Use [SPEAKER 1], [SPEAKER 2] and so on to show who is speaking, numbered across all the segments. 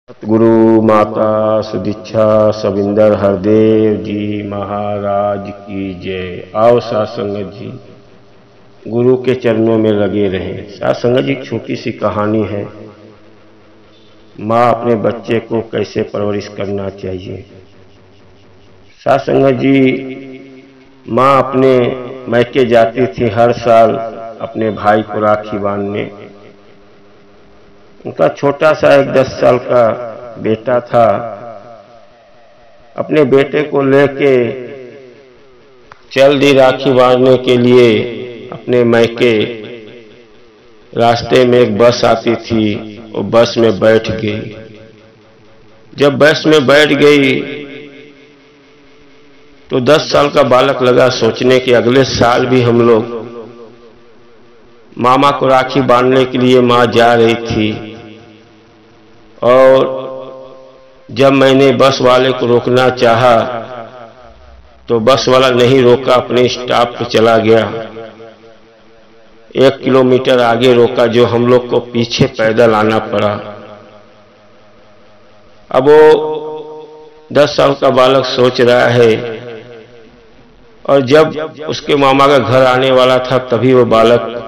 [SPEAKER 1] सतगुरु माता सुदीक्षा सविंदर हरदेव जी महाराज की जय। आओ साथ संगत जी गुरु के चरणों में लगे रहें। साथ संगत जी एक छोटी सी कहानी है। माँ अपने बच्चे को कैसे परवरिश करना चाहिए। साथ संगत जी माँ अपने मैके जाती थी हर साल अपने भाई को राखी बांधने। उनका छोटा सा एक 10 साल का बेटा था। अपने बेटे को लेके चल दी राखी बांधने के लिए अपने मैके। रास्ते में एक बस आती थी, वो बस में बैठ गई। जब बस में बैठ गई तो 10 साल का बालक लगा सोचने कि अगले साल भी हम लोग मामा को राखी बांधने के लिए माँ जा रही थी, और जब मैंने बस वाले को रोकना चाहा तो बस वाला नहीं रोका, अपने स्टॉप पे चला गया। 1 किलोमीटर आगे रोका, जो हम लोग को पीछे पैदल आना पड़ा। अब वो 10 साल का बालक सोच रहा है, और जब उसके मामा का घर आने वाला था तभी वो बालक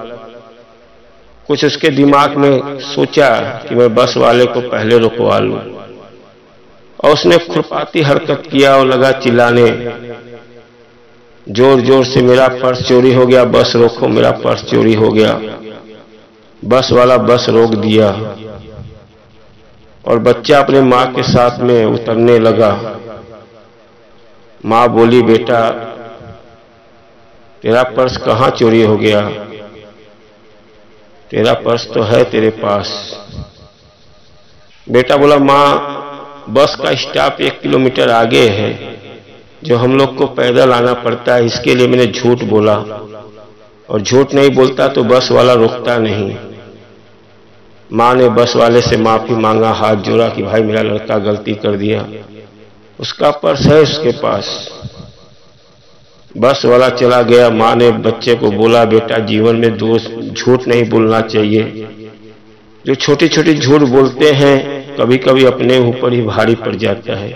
[SPEAKER 1] कुछ उसके दिमाग में सोचा कि मैं बस वाले को पहले रुकवा लूं, और उसने खुरपाती हरकत किया और लगा चिल्लाने जोर जोर से, मेरा पर्स चोरी हो गया, बस रोको, मेरा पर्स चोरी हो गया। बस वाला बस रोक दिया और बच्चा अपने माँ के साथ में उतरने लगा। माँ बोली, बेटा तेरा पर्स कहाँ चोरी हो गया? तेरा पर्स तो है तेरे पास। बेटा बोला, माँ बस का स्टॉप 1 किलोमीटर आगे है, जो हम लोग को पैदल आना पड़ता है, इसके लिए मैंने झूठ बोला, और झूठ नहीं बोलता तो बस वाला रुकता नहीं। माँ ने बस वाले से माफी मांगा, हाथ जोड़ा कि भाई मेरा लड़का गलती कर दिया, उसका पर्स है उसके पास। बस वाला चला गया। माँ ने बच्चे को बोला, बेटा जीवन में झूठ नहीं बोलना चाहिए। जो छोटी छोटी झूठ बोलते हैं कभी कभी अपने ऊपर ही भारी पड़ जाता है।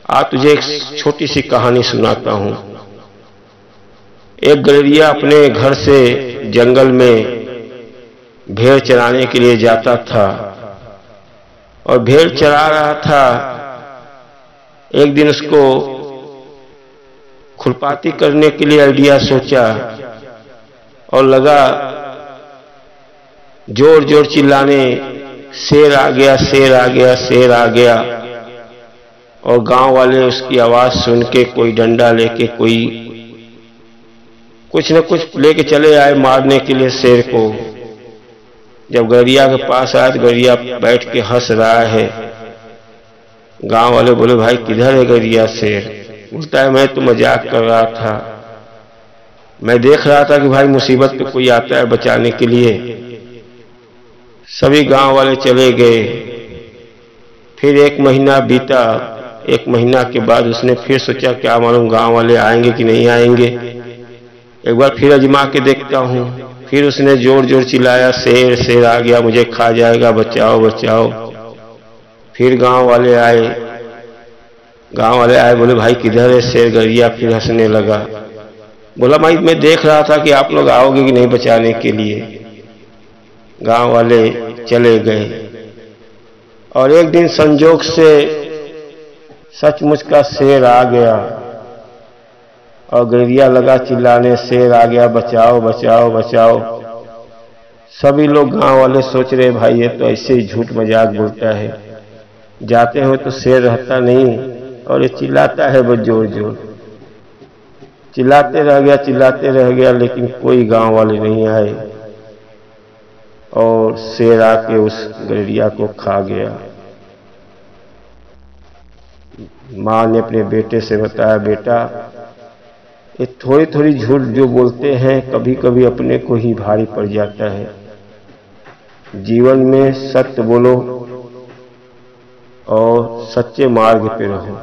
[SPEAKER 1] आज तुझे एक छोटी सी कहानी सुनाता हूं। एक गड़ेरिया अपने घर से जंगल में भेड़ चराने के लिए जाता था, और भेड़ चरा रहा था। एक दिन उसको खुरपाती करने के लिए आइडिया सोचा, और लगा जोर जोर चिल्लाने, शेर आ गया, शेर आ गया, शेर आ गया। और गांव वाले उसकी आवाज सुन के कोई डंडा लेके, कोई कुछ न कुछ लेके चले आए मारने के लिए शेर को। जब गड़ेरिया के पास आया तो गड़ेरिया बैठ के हंस रहा है। गांव वाले बोले, भाई किधर है गड़ेरिया शेर? बोलता है, मैं तो मजाक कर रहा था, मैं देख रहा था कि भाई मुसीबत पे कोई आता है बचाने के लिए। सभी गांव वाले चले गए। फिर 1 महीना बीता। 1 महीना के बाद उसने फिर सोचा, क्या मालूम गांव वाले आएंगे कि नहीं आएंगे, एक बार फिर आजमा के देखता हूं। फिर उसने जोर जोर चिल्लाया, शेर शेर आ गया, मुझे खा जाएगा, बचाओ बचाओ। फिर गांव वाले आए। बोले, भाई किधर है शेर? गड़ेरिया फिर हंसने लगा। बोला, भाई मैं देख रहा था कि आप लोग आओगे कि नहीं बचाने के लिए। गांव वाले चले गए, और एक दिन संजोग से सचमुच का शेर आ गया, और गड़ेरिया लगा चिल्लाने, शेर आ गया, बचाओ बचाओ बचाओ। सभी लोग गांव वाले सोच रहे, भाई ये तो ऐसे ही झूठ मजाक बोलता है, जाते हुए तो शेर रहता नहीं, और ये चिल्लाता है बस जोर जोर। चिल्लाते रह गया, लेकिन कोई गांव वाले नहीं आए, और शेर आके उस गड़ेरिया को खा गया। माँ ने अपने बेटे से बताया, बेटा ये थोड़ी थोड़ी झूठ जो बोलते हैं कभी कभी अपने को ही भारी पड़ जाता है। जीवन में सत्य बोलो और सच्चे मार्ग पे रहो,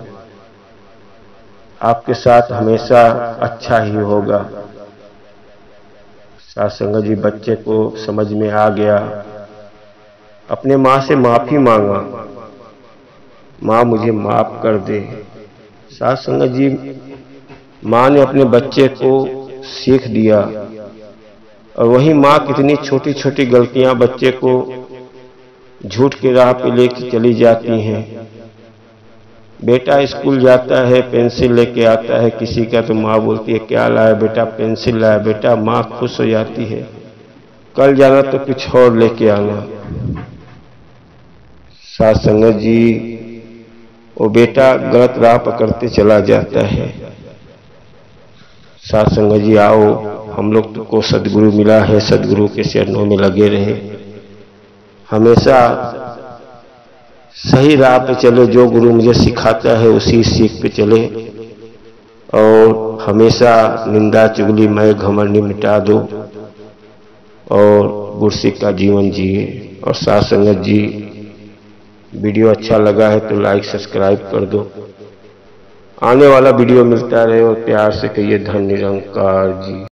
[SPEAKER 1] आपके साथ हमेशा अच्छा ही होगा। साथ संगत जी बच्चे को समझ में आ गया, अपने माँ से माफ़ी मांगा, माँ मुझे माफ़ कर दे। साथ संगत जी, माँ ने अपने बच्चे को सीख दिया, और वही माँ कितनी छोटी छोटी गलतियां बच्चे को झूठ की राह पे लेके चली जाती हैं। बेटा स्कूल जाता है, पेंसिल लेके आता है किसी का, तो माँ बोलती है क्या लाया बेटा, पेंसिल लाया बेटा। माँ खुश हो जाती है, कल जाना तो कुछ और लेके आना। साथ संगत जी, वो बेटा गलत राह पकड़ते चला जाता है। साथ संगत जी, आओ हम लोग को सदगुरु मिला है, सदगुरु के चरणों में लगे रहे, हमेशा सही राह पे चले, जो गुरु मुझे सिखाता है उसी सीख पे चले, और हमेशा निंदा चुगली मैं घमंड मिटा दो, और गुरसिक का जीवन जिए। और साथ संगत जी, वीडियो अच्छा लगा है तो लाइक सब्सक्राइब कर दो, आने वाला वीडियो मिलता रहे, और प्यार से कहिए धन निरंकार जी।